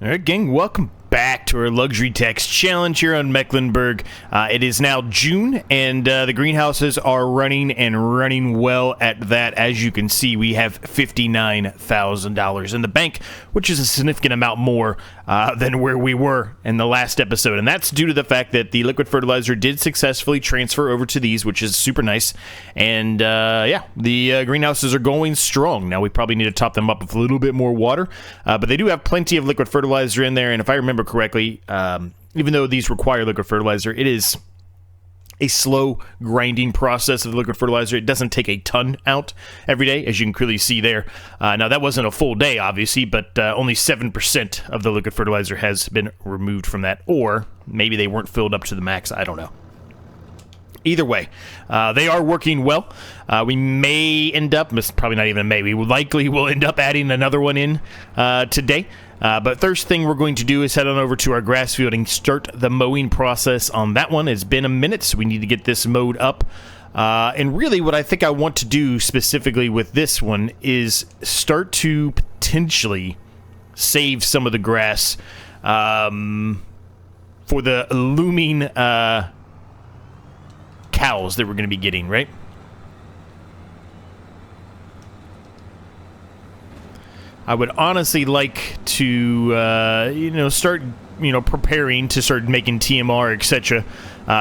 All right, gang, welcome back to our Luxury Tax Challenge here on Mecklenburg. It is now June, and the greenhouses are running and running well at that. As you can see, we have $59,000 in the bank, which is a significant amount more than where we were in the last episode. And that's due to the fact that the liquid fertilizer did successfully transfer over to these, which is super nice. And yeah, the greenhouses are going strong. Now, we probably need to top them up with a little bit more water, but they do have plenty of liquid fertilizer in there. And if I remember correctly, even though these require liquid fertilizer, it is a slow grinding process of the liquid fertilizer. It doesn't take a ton out every day, as you can clearly see there. Now, that wasn't a full day, obviously, but only 7% of the liquid fertilizer has been removed from that, or maybe they weren't filled up to the max. I don't know. Either way, they are working well. We may end up, probably not even may, we likely will end up adding another one in today. But first thing we're going to do is head on over to our grass field and start the mowing process on that one. It's been a minute, so we need to get this mowed up. And really what I think I want to do specifically with this one is start to potentially save some of the grass for the looming cows that we're going to be getting, right? I would honestly like to, start, preparing to start making TMR, etc.,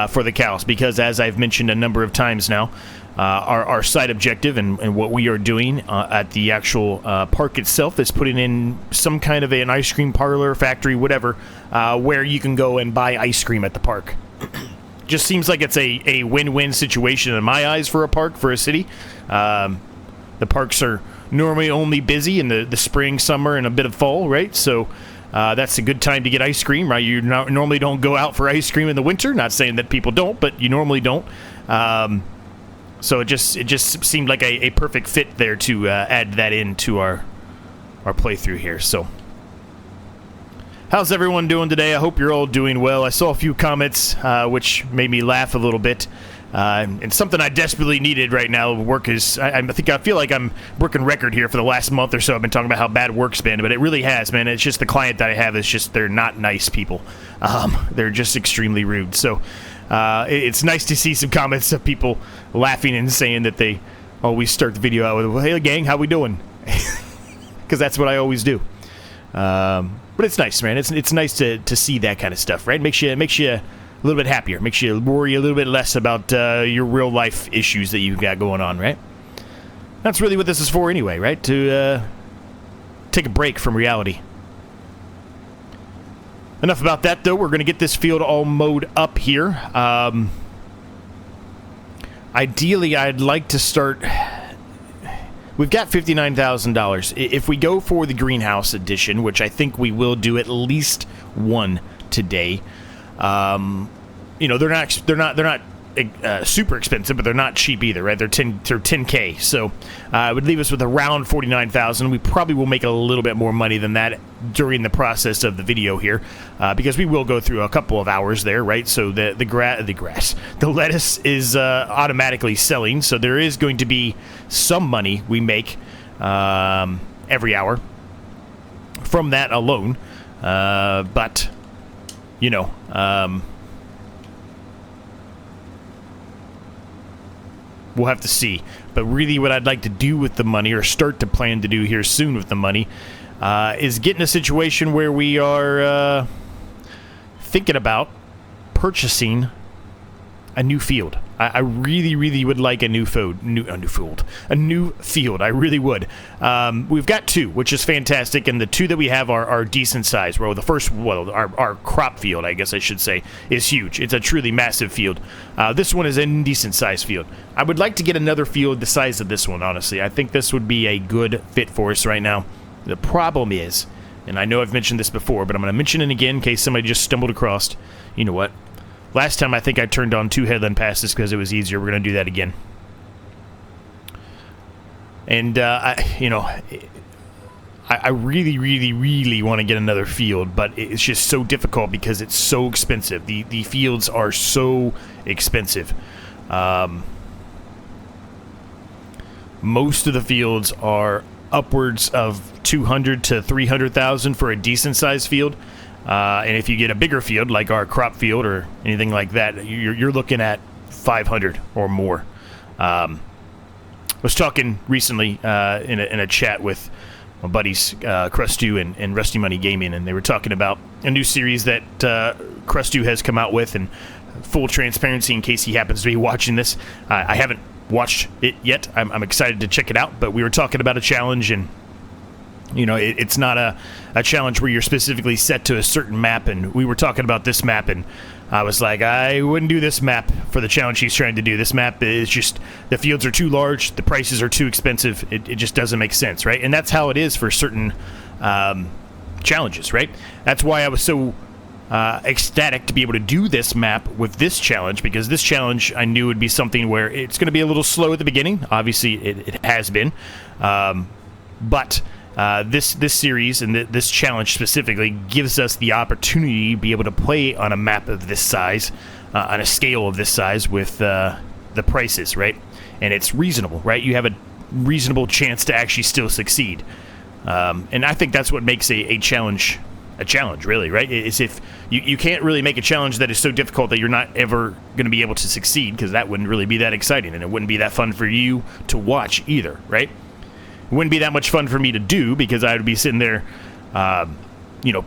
for the cows, because as I've mentioned a number of times now, our side objective and what we are doing at the actual park itself is putting in some kind of an ice cream parlor, factory, whatever, where you can go and buy ice cream at the park. Just seems like it's a win-win situation in my eyes for a park, for a city. The parks are normally only busy in the spring, summer, and a bit of fall, right? So that's a good time to get ice cream, right? You normally don't go out for ice cream in the winter. Not saying that people don't, but you normally don't. So it just seemed like a perfect fit there to add that into our playthrough here. So how's everyone doing today? I hope you're all doing well. I saw a few comments which made me laugh a little bit. And something I desperately needed right now. Work is, I feel like I'm working record here for the last month or so. I've been talking about how bad work's been, but it really has, man. It's just the client that I have is just, they're not nice people. They're just extremely rude. So it's nice to see some comments of people laughing and saying that they always start the video out with, well, hey, gang, how we doing? Because that's what I always do. But it's nice, man. It's nice to see that kind of stuff, right? Makes you a little bit happier. Makes you worry a little bit less about your real life issues that you've got going on, right? That's really what this is for anyway, right? To take a break from reality. Enough about that, though. We're going to get this field all mowed up here. Ideally, I'd like to start... We've got $59,000. If we go for the greenhouse edition, which I think we will do at least one today... they're not super expensive, but they're not cheap either, right? They're 10K. So, it would leave us with around 49,000. We probably will make a little bit more money than that during the process of the video here, because we will go through a couple of hours there, right? So the lettuce is automatically selling, so there is going to be some money we make every hour from that alone. But we'll have to see. But really what I'd like to do with the money, or start to plan to do here soon with the money, is get in a situation where we are thinking about purchasing a new field. I really, really would like a new field. I really would. We've got two, which is fantastic, and the two that we have are decent size. Well, our crop field, I guess I should say, is huge. It's a truly massive field. This one is a decent size field. I would like to get another field the size of this one, honestly. I think this would be a good fit for us right now. The problem is, and I know I've mentioned this before, but I'm going to mention it again in case somebody just stumbled across. You know what? Last time I think I turned on 2 headland passes because it was easier. We're going to do that again. And, I really, really, really want to get another field, but it's just so difficult because it's so expensive. The fields are so expensive. Most of the fields are upwards of 200 to 300,000 for a decent sized field. And if you get a bigger field like our crop field or anything like that, you're looking at 500 or more. I was talking recently in a chat with my buddies Crustu and Rusty Money Gaming, and they were talking about a new series that Crustu has come out with. And full transparency, in case he happens to be watching this, I haven't watched it yet. I'm excited to check it out, but we were talking about a challenge, and you know, it's not a challenge where you're specifically set to a certain map, and we were talking about this map, and I was like, I wouldn't do this map for the challenge he's trying to do. This map is just, the fields are too large, the prices are too expensive, it just doesn't make sense, right? And that's how it is for certain challenges, right? That's why I was so ecstatic to be able to do this map with this challenge, because this challenge I knew would be something where it's going to be a little slow at the beginning. Obviously, it has been, but this series and this challenge specifically gives us the opportunity to be able to play on a map of this size, on a scale of this size, with the prices, right? And it's reasonable, right? You have a reasonable chance to actually still succeed, and I think that's what makes a challenge a challenge, really, right? Is if you can't really make a challenge that is so difficult that you're not ever going to be able to succeed, because that wouldn't really be that exciting, and it wouldn't be that fun for you to watch either, right? It wouldn't be that much fun for me to do, because I would be sitting there,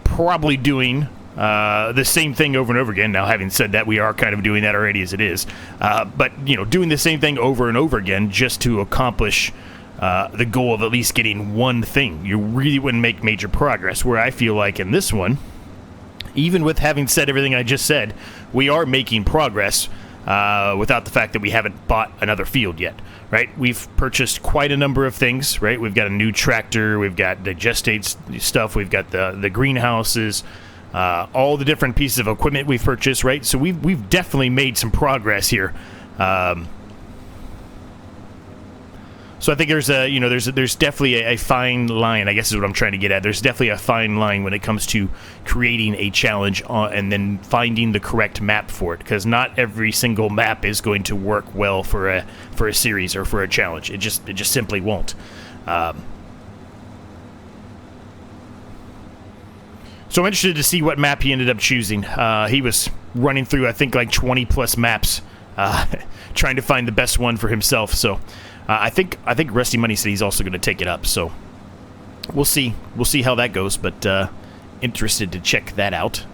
probably doing the same thing over and over again. Now, having said that, we are kind of doing that already as it is, but doing the same thing over and over again just to accomplish the goal of at least getting one thing, you really wouldn't make major progress. Where I feel like in this one, even with having said everything I just said, we are making progress without the fact that we haven't bought another field yet, right? We've purchased quite a number of things, right? We've got a new tractor, we've got the gestate stuff, we've got the greenhouses, all the different pieces of equipment we've purchased, right? So we've definitely made some progress here. So I think there's definitely a fine line, I guess is what I'm trying to get at. There's definitely a fine line when it comes to creating a challenge and then finding the correct map for it, because not every single map is going to work well for a series or for a challenge. It just simply won't. So I'm interested to see what map he ended up choosing. He was running through, I think, like 20 plus maps, trying to find the best one for himself. So I think Rusty Money said he's also going to take it up. So we'll see how that goes. But interested to check that out.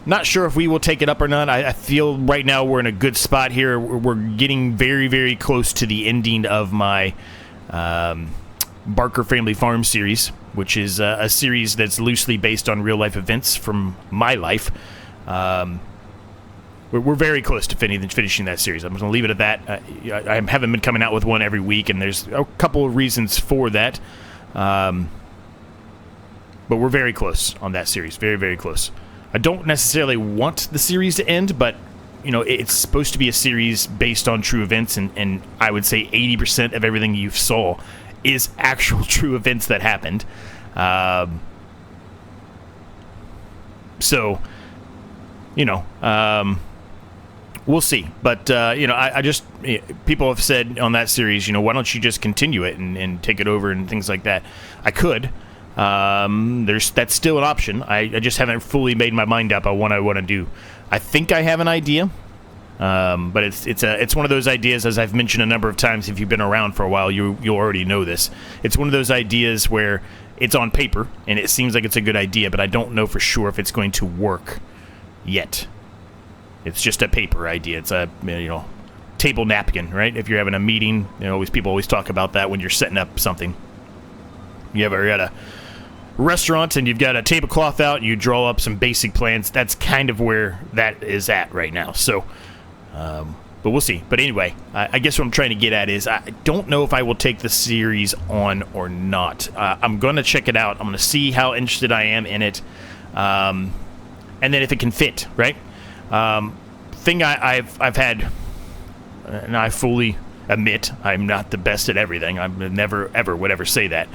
Not sure if we will take it up or not. I feel right now we're in a good spot here. We're getting very, very close to the ending of my Barker Family Farm series, which is a series that's loosely based on real life events from my life. We're very close to finishing that series. I'm going to leave it at that. I haven't been coming out with one every week, and there's a couple of reasons for that. But we're very close on that series. Very, very close. I don't necessarily want the series to end, but it's supposed to be a series based on true events, and I would say 80% of everything you saw is actual true events that happened. We'll see. But, I just, people have said on that series, why don't you just continue it and take it over and things like that. I could. That's still an option. I just haven't fully made my mind up on what I want to do. I think I have an idea. But it's one of those ideas, as I've mentioned a number of times. If you've been around for a while, you'll already know this. It's one of those ideas where it's on paper and it seems like it's a good idea, but I don't know for sure if it's going to work yet. It's just a paper idea. It's a table napkin, right? If you're having a meeting, people always talk about that when you're setting up something. You're at a restaurant and you've got a tablecloth out and you draw up some basic plans. That's kind of where that is at right now. So, but we'll see. But anyway, I guess what I'm trying to get at is I don't know if I will take the series on or not. I'm going to check it out. I'm going to see how interested I am in it, and then if it can fit, right? Thing I've had, and I fully admit I'm not the best at everything. I never ever would ever say that.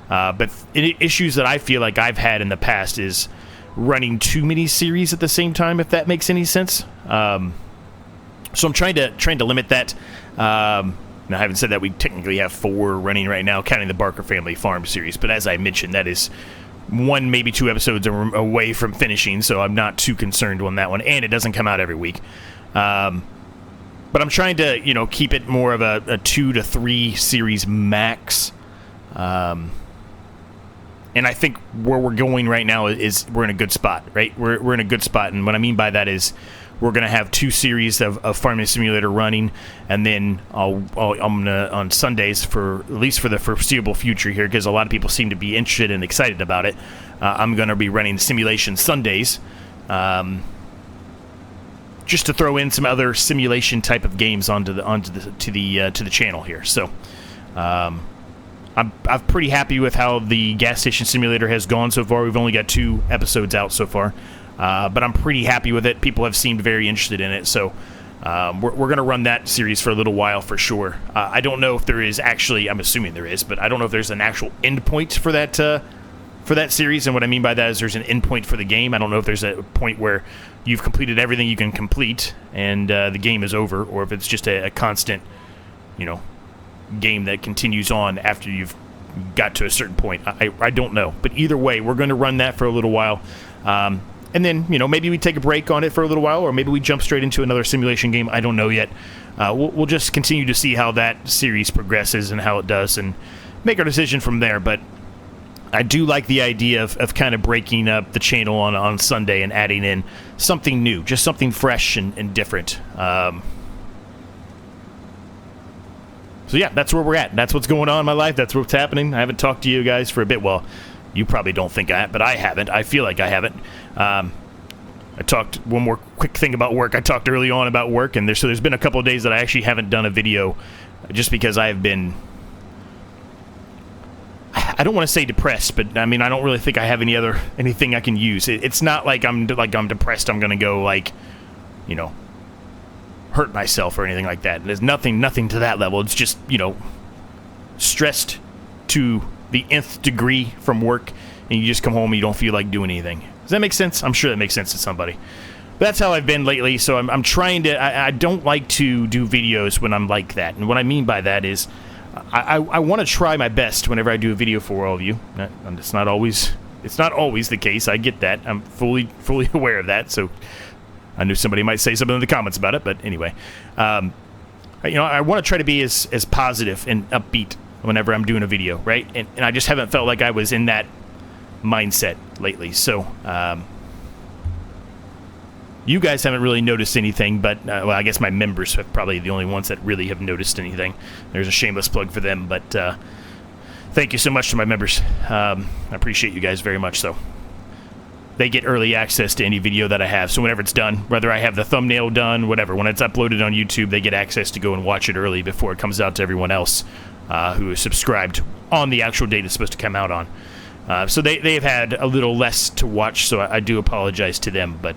But issues that I feel like I've had in the past is running too many series at the same time, if that makes any sense. So I'm trying to limit that. Now, having said that, we technically have 4 running right now, counting the Barker Family Farm series. But as I mentioned, that is 1, maybe 2 episodes away from finishing, so I'm not too concerned on that one. And it doesn't come out every week. But I'm trying to, keep it more of a 2 to 3 series max. And I think where we're going right now is we're in a good spot, right? We're in a good spot, and what I mean by that is we're going to have 2 series of Farming Simulator running, and then I'm gonna on Sundays, for at least for the foreseeable future here, because a lot of people seem to be interested and excited about it. I'm going to be running Simulation Sundays, just to throw in some other simulation type of games onto the channel here. So, I'm pretty happy with how the gas station simulator has gone so far. We've only got 2 episodes out so far. But I'm pretty happy with it. People have seemed very interested in it, so we're going to run that series for a little while for sure. I don't know if there is actually, I'm assuming there is, but I don't know if there's an actual endpoint for that series, and what I mean by that is there's an endpoint for the game. I don't know if there's a point where you've completed everything you can complete and the game is over, or if it's just a constant, game that continues on after you've got to a certain point. I don't know, but either way, we're going to run that for a little while. And then, maybe we take a break on it for a little while, or maybe we jump straight into another simulation game. I don't know yet. We'll just continue to see how that series progresses and how it does, and make our decision from there. But I do like the idea of kind of breaking up the channel on Sunday and adding in something new, just something fresh and different. So yeah, that's where we're at. That's what's going on in my life. That's what's happening. I haven't talked to you guys for a bit. Well, you probably don't think I have, but I haven't. I feel like I haven't. I talked, one more quick thing about work. I talked early on about work, and there's been a couple of days that I actually haven't done a video just because I have been, I don't want to say depressed, but I mean, I don't really think I have anything I can use. It's not like I'm depressed. I'm going to go hurt myself or anything like that. There's nothing to that level. It's just, stressed to the nth degree from work, and you just come home and you don't feel like doing anything. Does that make sense? I'm sure that makes sense to somebody. But that's how I've been lately, so I'm trying to... I don't like to do videos when I'm like that, and what I mean by that is I want to try my best whenever I do a video for all of you. It's not always the case. I get that. I'm fully aware of that, so I knew somebody might say something in the comments about it, but anyway. I want to try to be as positive and upbeat whenever I'm doing a video, right? And I just haven't felt like I was in that mindset lately. So, you guys haven't really noticed anything, but, well, I guess my members are probably the only ones that really have noticed anything. There's a shameless plug for them, but thank you so much to my members. I appreciate you guys very much, so. They get early access to any video that I have, so whenever it's done, whether I have the thumbnail done, whatever, when it's uploaded on YouTube, they get access to go and watch it early before it comes out to everyone else who is subscribed on the actual date it's supposed to come out on. So they've had a little less to watch, so I do apologize to them, but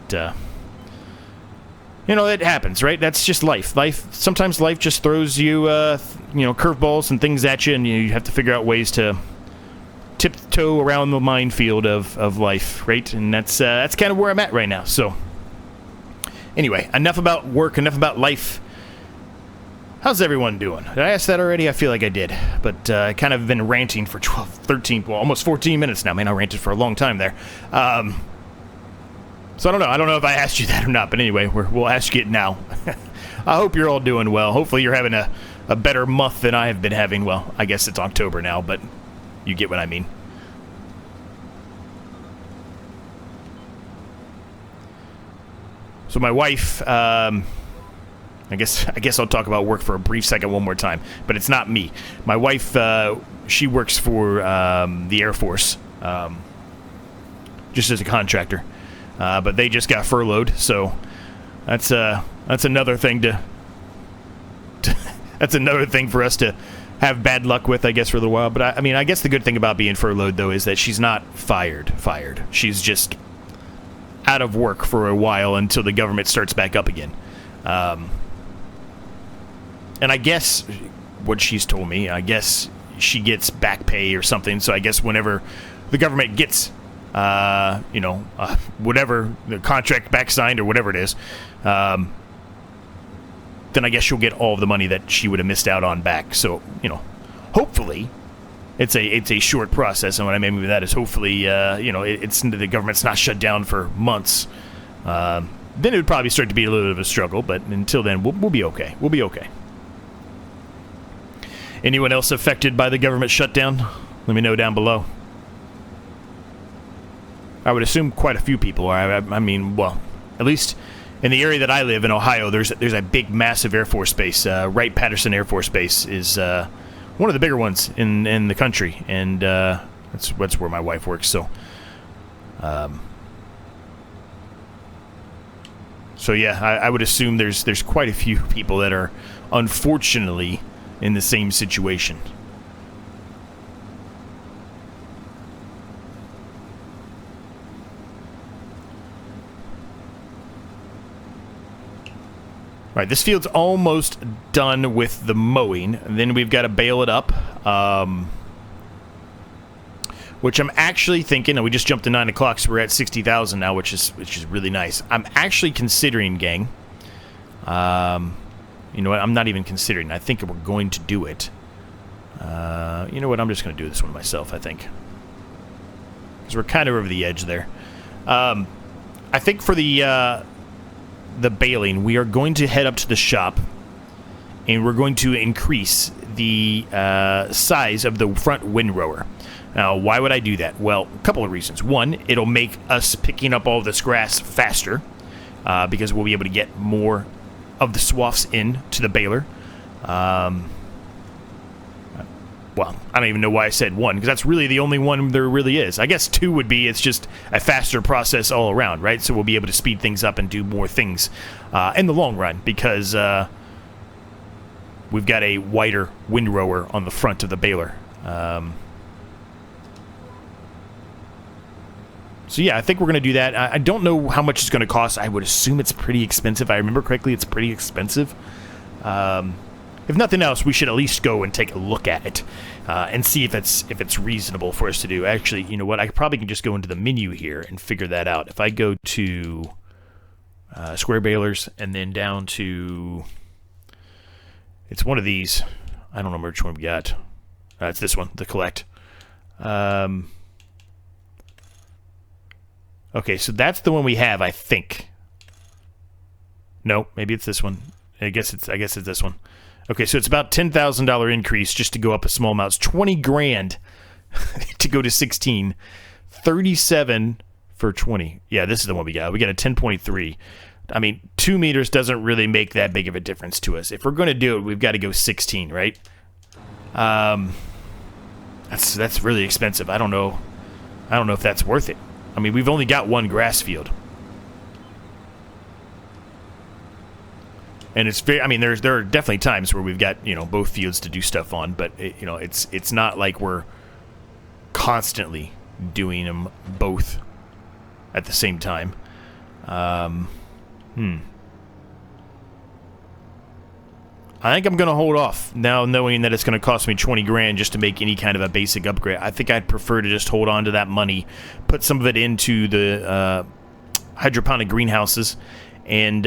it happens, right? That's just life. Sometimes life just throws you curveballs and things at you, and you have to figure out ways to tiptoe around the minefield of life, right? And that's kind of where I'm at right now. So anyway, enough about work, enough about life. How's everyone doing? Did I ask that already? I feel like I did, but I kind of been ranting for 12, 13, well, almost 14 minutes now. Man, I ranted for a long time there. So I don't know. I don't know if I asked you that or not, but anyway, we'll ask you it now. I hope you're all doing well. Hopefully you're having a better month than I have been having. Well, I guess it's October now, but you get what I mean. So my wife, I guess I'll talk about work for a brief second one more time, but it's not me. My wife, she works for the Air Force, just as a contractor, but they just got furloughed, so that's another thing that's another thing for us to have bad luck with, I guess, for a little while. But I guess the good thing about being furloughed, though, is that she's not fired. She's just out of work for a while until the government starts back up again. And I guess what she's told me, I guess she gets back pay or something. So I guess whenever the government gets, whatever, the contract back signed or whatever it is, then I guess she'll get all of the money that she would have missed out on back. So, you know, hopefully it's a short process. And what I mean by that is hopefully, you know, it's the government's not shut down for months. Then it would probably start to be a little bit of a struggle. But until then, we'll be okay. We'll be okay. Anyone else affected by the government shutdown? Let me know down below. I would assume quite a few people are. I mean, well, at least in the area that I live in Ohio, there's a big, massive Air Force base. Wright-Patterson Air Force Base is one of the bigger ones in the country, and that's where my wife works. So, so yeah, I would assume there's quite a few people that are unfortunately in the same situation. All right, this field's almost done with the mowing, and then we've got to bale it up, which I'm actually thinking, and we just jumped to 9 o'clock, so we're at 60,000 now, which is really nice. I'm actually considering, gang, you know what, I'm not even considering. I think we're going to do it. You know what, I'm just going to do this one myself, I think. Because we're kind of over the edge there. I think for the baling, we are going to head up to the shop, and we're going to increase the size of the front windrower. Now, why would I do that? Well, a couple of reasons. One, it'll make us picking up all this grass faster, because we'll be able to get more of the swaths in to the baler. Well, I don't even know why I said one, because that's really the only one there really is. I guess two would be it's just a faster process all around, right? So we'll be able to speed things up and do more things in the long run, because we've got a wider windrower on the front of the baler. So yeah, I think we're going to do that. I don't know how much it's going to cost. I would assume it's pretty expensive. I remember correctly, it's pretty expensive. If nothing else, we should at least go and take a look at it and see if it's reasonable for us to do. Actually, you know what? I probably can just go into the menu here and figure that out. If I go to square balers and then down to, it's one of these. I don't know which one we got. It's this one, the collect. Okay, so that's the one we have, I think. No, maybe it's this one. I guess it's this one. Okay, so it's about $10,000 increase just to go up a small amount. It's 20 grand to go to 16. 37 for 20. Yeah, this is the one we got. We got a 10.3. I mean, 2 meters doesn't really make that big of a difference to us. If we're going to do it, we've got to go 16, right? That's really expensive. I don't know if that's worth it. I mean, we've only got one grass field. And it's very, I mean, there are definitely times where we've got, you know, both fields to do stuff on, but you know, it's not like we're constantly doing them both at the same time. I think I'm going to hold off now, knowing that it's going to cost me 20 grand just to make any kind of a basic upgrade. I think I'd prefer to just hold on to that money, put some of it into the hydroponic greenhouses, and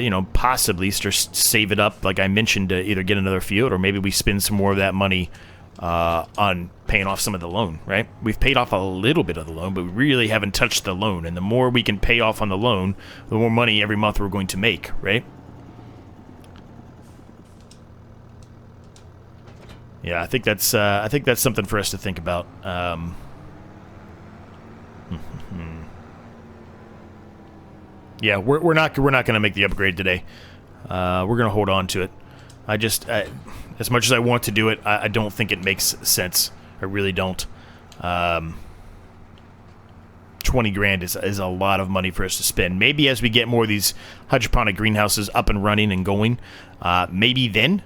you know, possibly just save it up, like I mentioned, to either get another field, or maybe we spend some more of that money on paying off some of the loan, right? We've paid off a little bit of the loan, but we really haven't touched the loan, and the more we can pay off on the loan, the more money every month we're going to make, right? Yeah, I think that's something for us to think about. Yeah, we're not going to make the upgrade today. We're going to hold on to it. As much as I want to do it, I don't think it makes sense. I really don't. 20 grand is a lot of money for us to spend. Maybe as we get more of these hydroponic greenhouses up and running and going, maybe then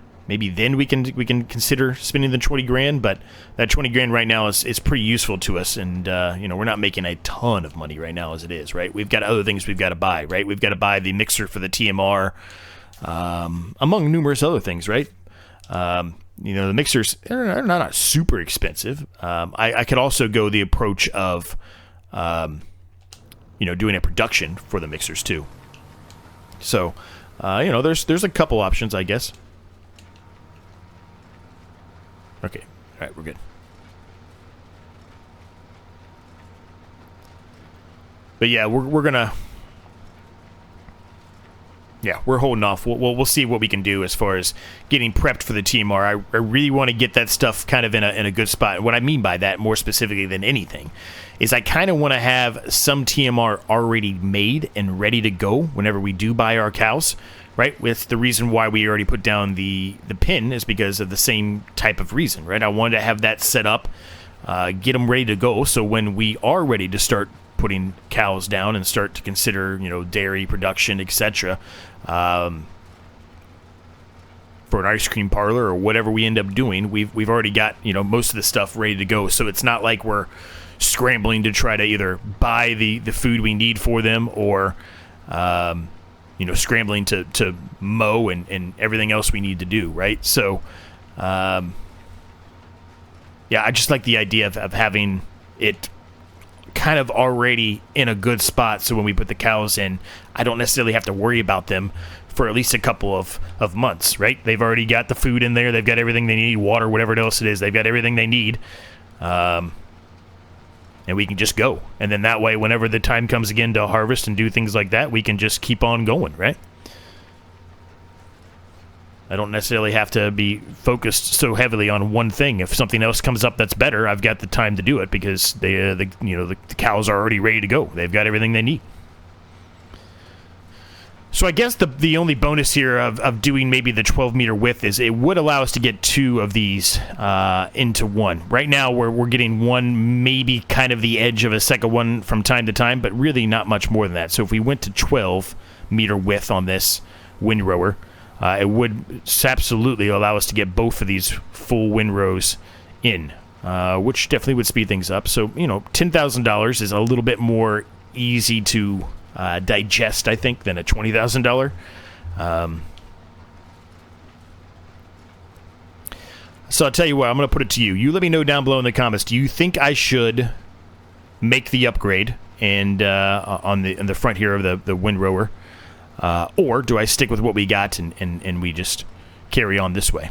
we can consider spending the 20 grand. But that 20 grand right now is pretty useful to us, and you know, we're not making a ton of money right now as it is, right? We've got other things we've got to buy, right? We've got to buy the mixer for the TMR, among numerous other things, right? You know, the mixers are not super expensive. I could also go the approach of you know, doing a production for the mixers too. So You know, there's a couple options, I guess. Okay, all right, we're good. But yeah, we're gonna. Yeah, we're holding off. We'll see what we can do as far as getting prepped for the TMR. I really want to get that stuff kind of in a good spot. What I mean by that, more specifically than anything, is I kind of want to have some TMR already made and ready to go whenever we do buy our cows, right? With the reason why we already put down the pin is because of the same type of reason, right? I wanted to have that set up, get them ready to go, so when we are ready to start putting cows down and start to consider, you know, dairy production, etc., for an ice cream parlor or whatever we end up doing, we've already got, you know, most of the stuff ready to go. So it's not like we're scrambling to try to either buy the food we need for them or, you know, scrambling to mow and everything else we need to do, right? So, yeah, I just like the idea of having it kind of already in a good spot, so when we put the cows in, I don't necessarily have to worry about them for at least a couple of months, right? They've already got the food in there, they've got everything they need, water, whatever else it is, they've got everything they need, and we can just go. And then that way, whenever the time comes again to harvest and do things like that, we can just keep on going, right? I don't necessarily have to be focused so heavily on one thing. If something else comes up that's better, I've got the time to do it because the cows are already ready to go. They've got everything they need. So I guess the only bonus here of doing maybe the 12-meter width is it would allow us to get two of these into one. Right now we're getting one, maybe kind of the edge of a second one from time to time, but really not much more than that. So if we went to 12-meter width on this windrower, it would absolutely allow us to get both of these full windrows in, which definitely would speed things up. So, you know, $10,000 is a little bit more easy to digest, I think, than a $20,000. So I'll tell you what, I'm going to put it to you. You let me know down below in the comments. Do you think I should make the upgrade and on the front here of the windrower? Or do I stick with what we got and we just carry on this way?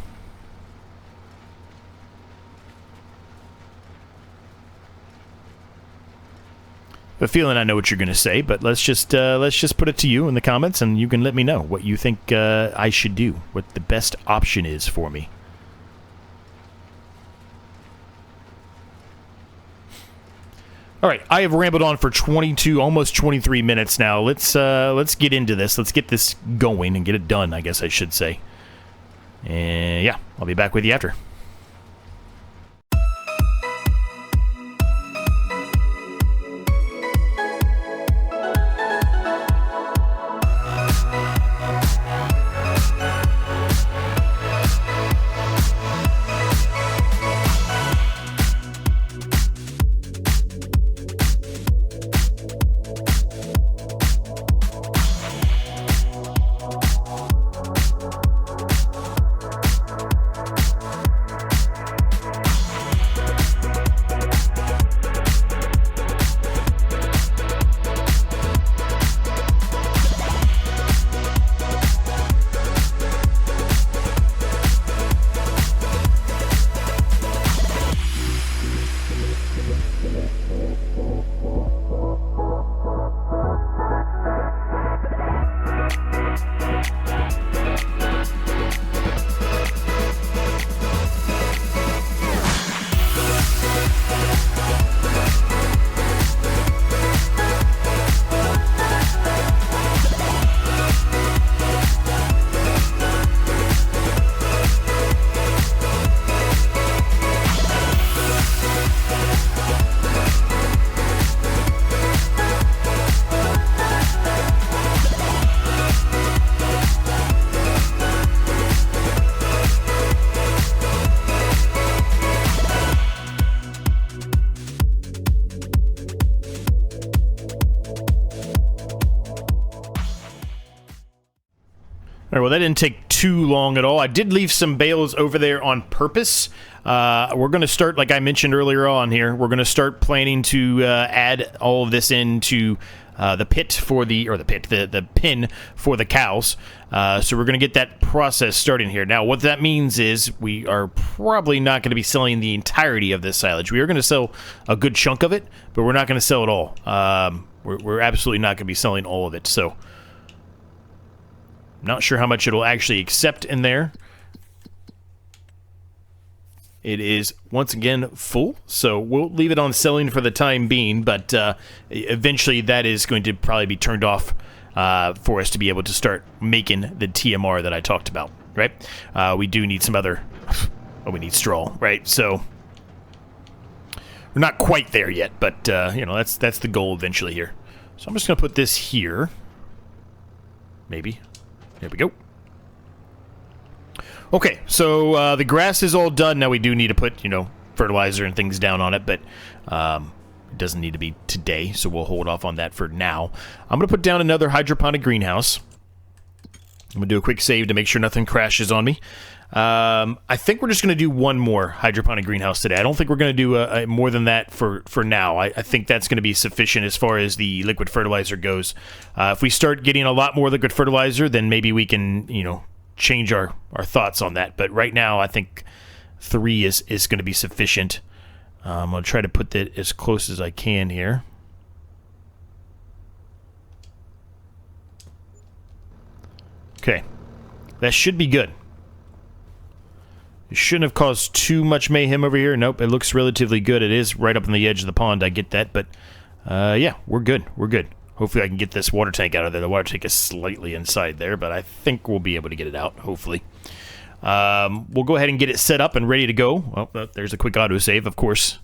I have a feeling I know what you're going to say, but let's just put it to you in the comments, and you can let me know what you think I should do, what the best option is for me. All right, I have rambled on for 22, almost 23 minutes now. Let's get into this. Let's get this going and get it done, I guess I should say. And yeah, I'll be back with you after. All right, well, that didn't take too long at all. I did leave some bales over there on purpose. We're going to start, like I mentioned earlier on here, we're going to start planning to add all of this into the pit for the pin for the cows. So we're going to get that process starting here. Now, what that means is we are probably not going to be selling the entirety of this silage. We are going to sell a good chunk of it, but we're not going to sell it all. We're absolutely not going to be selling all of it. So, not sure how much it'll actually accept in there. It is, once again, full, so we'll leave it on selling for the time being, but eventually that is going to probably be turned off for us to be able to start making the TMR that I talked about, right? We do need some other... Oh, we need straw, right? So, we're not quite there yet, but, you know, that's the goal eventually here. So I'm just going to put this here. Maybe. There we go. Okay, so the grass is all done. Now we do need to put, you know, fertilizer and things down on it, but it doesn't need to be today, so we'll hold off on that for now. I'm going to put down another hydroponic greenhouse. I'm going to do a quick save to make sure nothing crashes on me. I think we're just going to do one more hydroponic greenhouse today. I don't think we're going to do more than that for now. I think that's going to be sufficient as far as the liquid fertilizer goes. If we start getting a lot more liquid fertilizer, then maybe we can, you know, change our thoughts on that. But right now, I think 3 is going to be sufficient. I'm going to try to put that as close as I can here. Okay. That should be good. It shouldn't have caused too much mayhem over here. Nope, it looks relatively good. It is right up on the edge of the pond, I get that. But, yeah, we're good. We're good. Hopefully I can get this water tank out of there. The water tank is slightly inside there, but I think we'll be able to get it out, hopefully. We'll go ahead and get it set up and ready to go. Well, there's a quick autosave, of course.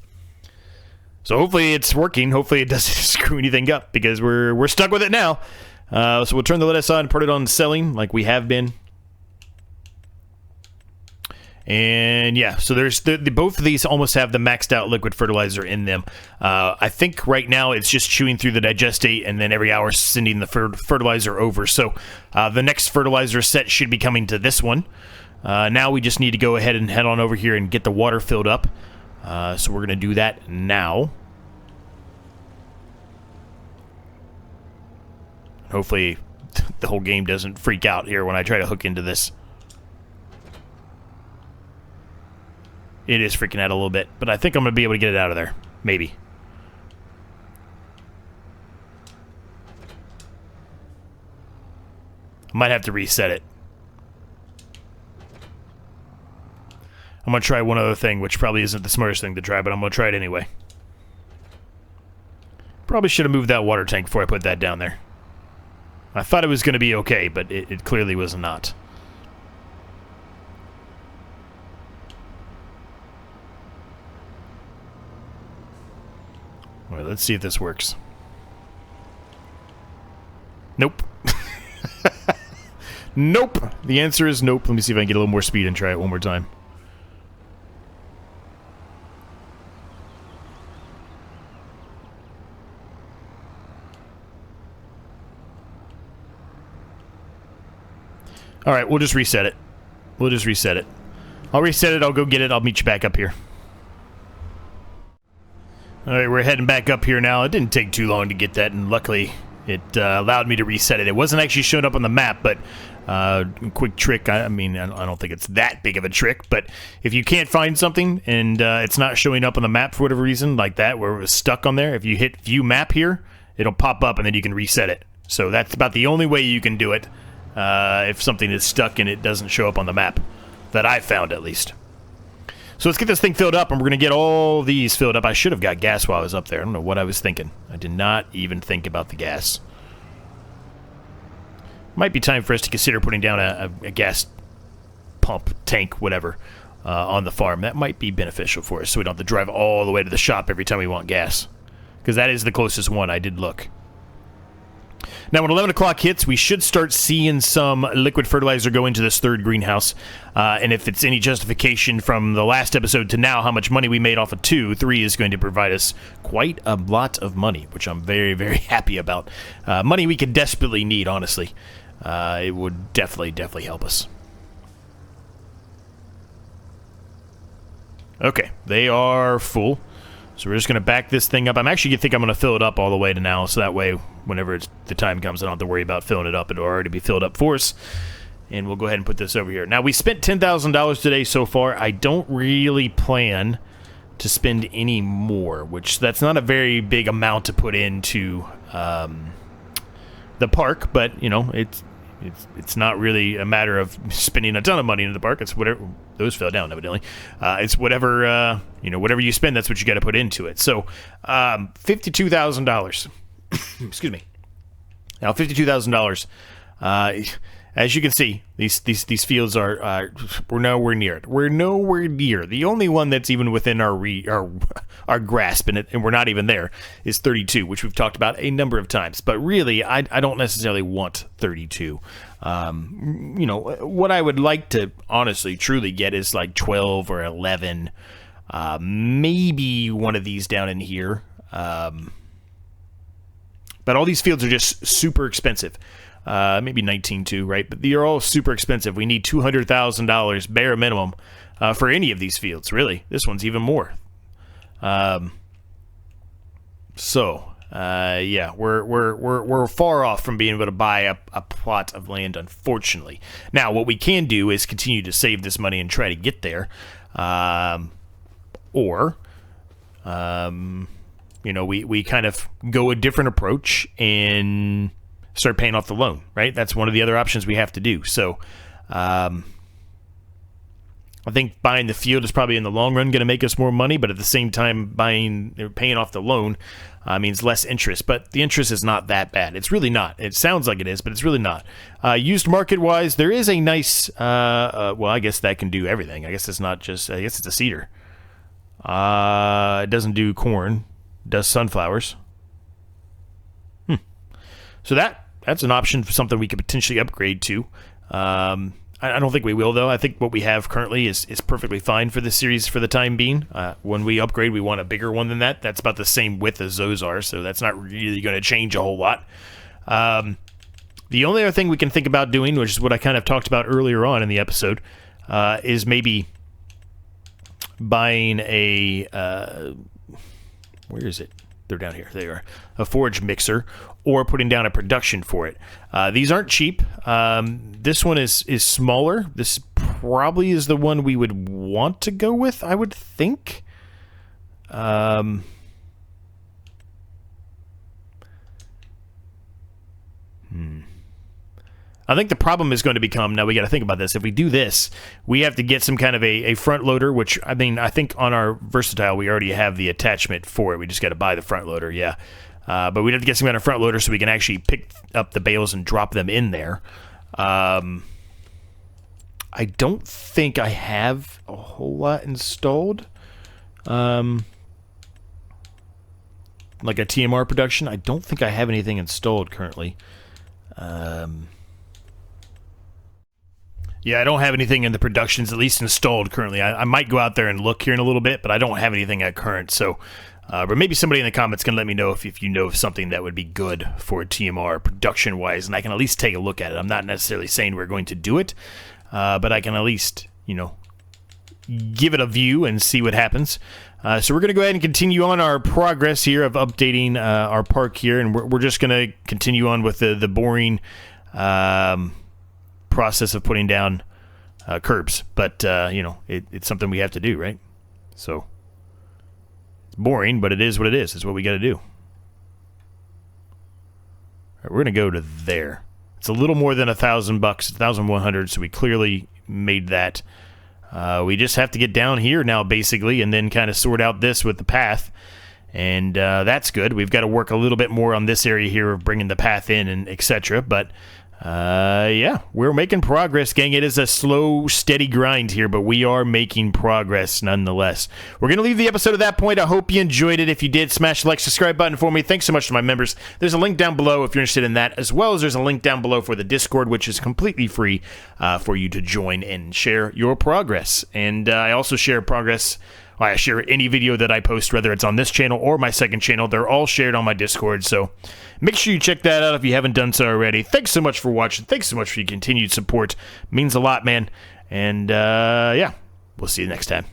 So hopefully it's working. Hopefully it doesn't screw anything up, because we're stuck with it now. So we'll turn the lettuce on and put it on selling like we have been. And yeah, so there's both of these almost have the maxed out liquid fertilizer in them. I think right now it's just chewing through the digestate and then every hour sending the fertilizer over. So the next fertilizer set should be coming to this one. Now we just need to go ahead and head on over here and get the water filled up. So we're going to do that now. Hopefully the whole game doesn't freak out here when I try to hook into this. It is freaking out a little bit, but I think I'm going to be able to get it out of there. Maybe. I might have to reset it. I'm going to try one other thing, which probably isn't the smartest thing to try, but I'm going to try it anyway. Probably should have moved that water tank before I put that down there. I thought it was going to be okay, but it clearly was not. Alright, let's see if this works. Nope. Nope. The answer is nope. Let me see if I can get a little more speed and try it one more time. Alright, we'll just reset it. We'll just reset it. I'll reset it, I'll go get it, I'll meet you back up here. Alright, we're heading back up here now. It didn't take too long to get that, and luckily it allowed me to reset it. It wasn't actually showing up on the map, but quick trick. I mean, I don't think it's that big of a trick, but if you can't find something and it's not showing up on the map for whatever reason, like that, where it was stuck on there, if you hit view map here, it'll pop up and then you can reset it. So that's about the only way you can do it if something is stuck and it doesn't show up on the map, that I found at least. So let's get this thing filled up, and we're going to get all these filled up. I should have got gas while I was up there. I don't know what I was thinking. I did not even think about the gas. Might be time for us to consider putting down a gas pump, tank, whatever, on the farm. That might be beneficial for us, so we don't have to drive all the way to the shop every time we want gas. Because that is the closest one. I did look. Now, when 11 o'clock hits, we should start seeing some liquid fertilizer go into this third greenhouse. And if it's any justification from the last episode to now, how much money we made off of 2, 3 is going to provide us quite a lot of money, which I'm very, very happy about. Money we could desperately need, honestly. It would definitely help us. Okay, they are full. So we're just going to back this thing up. I'm actually think I'm going to fill it up all the way to now, so that way whenever the time comes, I don't have to worry about filling it up. It'll already be filled up for us. And we'll go ahead and put this over here. Now, we spent $10,000 today so far. I don't really plan to spend any more, which that's not a very big amount to put into the park, but, you know, it's not really a matter of spending a ton of money into the park. It's whatever. Those fell down, evidently. It's whatever, whatever you spend, that's what you got to put into it. So, $52,000. Excuse me. Now, $52,000. As you can see, these fields are we're nowhere near it. We're nowhere near. The only one that's even within our grasp, and we're not even there, is 32, which we've talked about a number of times. But really, I don't necessarily want 32. What I would like to honestly, truly get is like 12 or 11. Maybe one of these down in here. But all these fields are just super expensive. Maybe 19 too, right? But they're all super expensive. We need $200,000 bare minimum for any of these fields. Really, this one's even more. Yeah, we're far off from being able to buy a plot of land, unfortunately. Now, what we can do is continue to save this money and try to get there, we kind of go a different approach and start paying off the loan, right? That's one of the other options we have to do. So, I think buying the field is probably in the long run going to make us more money, but at the same time, paying off the loan means less interest. But the interest is not that bad. It's really not. It sounds like it is, but it's really not. Used market-wise, there is a nice. I guess that can do everything. I guess it's not just. I guess it's a cedar. It doesn't do corn. It does sunflowers. So that's an option for something we could potentially upgrade to. I don't think we will, though. I think what we have currently is perfectly fine for this series for the time being. When we upgrade, we want a bigger one than that. That's about the same width as those are, so that's not really going to change a whole lot. The only other thing we can think about doing, which is what I kind of talked about earlier on in the episode, is maybe buying a... where is it? They're down here. They are. A forage mixer, or putting down a production for it. These aren't cheap. This one is smaller. This probably is the one we would want to go with, I would think. I think the problem is going to become, now we got to think about this, if we do this, we have to get some kind of a front loader, which, I mean, I think on our Versatile, we already have the attachment for it. We just got to buy the front loader, yeah. But we'd have to get some kind of front loader so we can actually pick up the bales and drop them in there. I don't think I have a whole lot installed. Like a TMR production, I don't think I have anything installed currently. Yeah, I don't have anything in the productions, at least installed currently. I might go out there and look here in a little bit, but I don't have anything at current. So, but maybe somebody in the comments can let me know if you know of something that would be good for TMR production-wise, and I can at least take a look at it. I'm not necessarily saying we're going to do it, but I can at least, give it a view and see what happens. So we're going to go ahead and continue on our progress here of updating our park here, and we're just going to continue on with the boring process of putting down curbs. But, it's something we have to do, right? So it's boring, but it is what it is. It's what we got to do. All right, we're going to go to there. It's a little more than $1,000, $1,100, so we clearly made that. We just have to get down here now, basically, and then kind of sort out this with the path. And that's good. We've got to work a little bit more on this area here of bringing the path in and etc. But, yeah, we're making progress, gang. It is a slow, steady grind here, but we are making progress nonetheless. We're going to leave the episode at that point. I hope you enjoyed it. If you did, smash the like, subscribe button for me. Thanks so much to my members. There's a link down below if you're interested in that, as well as there's a link down below for the Discord, which is completely free for you to join and share your progress. And I also share progress. I share any video that I post, whether it's on this channel or my second channel. They're all shared on my Discord, so make sure you check that out if you haven't done so already. Thanks so much for watching. Thanks so much for your continued support. It means a lot, man. And, yeah, we'll see you next time.